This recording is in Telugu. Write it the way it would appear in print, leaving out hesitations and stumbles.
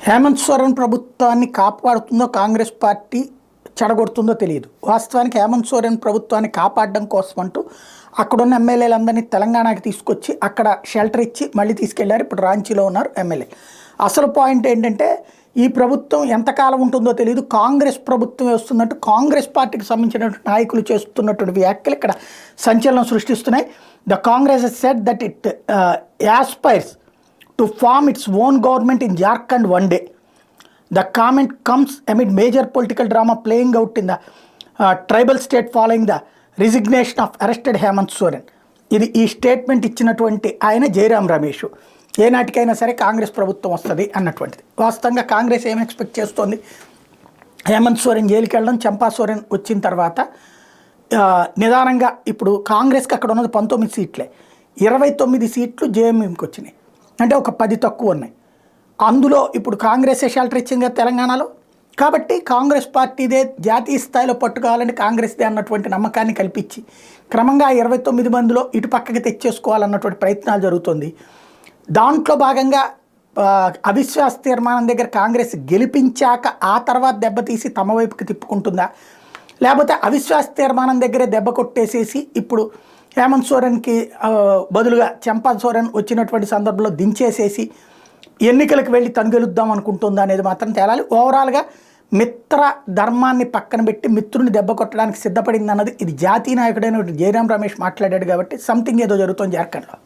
హేమంత్ సోరెన్ ప్రభుత్వాన్ని కాపాడుతుందో కాంగ్రెస్ పార్టీ చెడగొడుతుందో తెలియదు. వాస్తవానికి హేమంత్ సోరెన్ ప్రభుత్వాన్ని కాపాడడం కోసం అంటూ అక్కడున్న ఎమ్మెల్యేలందరినీ తెలంగాణకి తీసుకొచ్చి అక్కడ షెల్టర్ ఇచ్చి మళ్ళీ తీసుకెళ్లారు. ఇప్పుడు రాంచీలో ఉన్నారు ఎమ్మెల్యే. అసలు పాయింట్ ఏంటంటే ఈ ప్రభుత్వం ఎంతకాలం ఉంటుందో తెలియదు. కాంగ్రెస్ ప్రభుత్వం వస్తుందంటూ కాంగ్రెస్ పార్టీకి సంబంధించినటువంటి నాయకులు చేస్తున్నటువంటి వ్యాఖ్యలు ఇక్కడ సంచలనం సృష్టిస్తున్నాయి. The Congress has said that it aspires to form its own government in Jharkhand one day. The comment comes amid major political drama playing out in the tribal state following the resignation of arrested Hemant Soren. ఇది ఈ స్టేట్మెంట్ ఇచ్చినటువంటి ఆయన జయరాం రమేష్. ఏనాటికైనా సరే కాంగ్రెస్ ప్రభుత్వం వస్తుంది అన్నటువంటిది. వాస్తవంగా కాంగ్రెస్ ఏం ఎక్స్పెక్ట్ చేస్తోంది? హేమంత్ సోరెన్ జైలుకి వెళ్ళడం, చంపా సోరెన్ వచ్చిన తర్వాత నిదానంగా ఇప్పుడు కాంగ్రెస్కి అక్కడ ఉన్నది 19 సీట్లే, 29 సీట్లు జేఎంఎంకి వచ్చినాయి. అంటే ఒక 10 తక్కువ ఉన్నాయి. అందులో ఇప్పుడు కాంగ్రెసే షెల్టర్ ఇచ్చింది కదా తెలంగాణలో. కాబట్టి కాంగ్రెస్ పార్టీదే జాతీయ స్థాయిలో పట్టుకోవాలని కాంగ్రెస్దే అన్నటువంటి నమ్మకాన్ని కల్పించి క్రమంగా 29 మందిలో ఇటు పక్కకి తెచ్చేసుకోవాలన్నటువంటి ప్రయత్నాలు జరుగుతుంది. దాంట్లో భాగంగా అవిశ్వాస తీర్మానం దగ్గర కాంగ్రెస్ గెలిపించాక ఆ తర్వాత దెబ్బతీసి తమ వైపుకి తిప్పుకుంటుందా, లేకపోతే అవిశ్వాస తీర్మానం దగ్గరే దెబ్బ కొట్టేసేసి ఇప్పుడు హేమంత్ సోరెన్కి బదులుగా చంపా సోరెన్ వచ్చినటువంటి సందర్భంలో దించేసేసి ఎన్నికలకు వెళ్ళి తను గెలుద్దాం అనుకుంటుందా అనేది మాత్రం తేలాలి. ఓవరాల్గా మిత్ర ధర్మాన్ని పక్కన పెట్టి మిత్రుని దెబ్బ కొట్టడానికి సిద్ధపడింది అన్నది ఇది జాతీయ నాయకుడైన జయరాం రమేష్ మాట్లాడాడు. కాబట్టి సంథింగ్ ఏదో జరుగుతుంది జార్ఖండ్లో.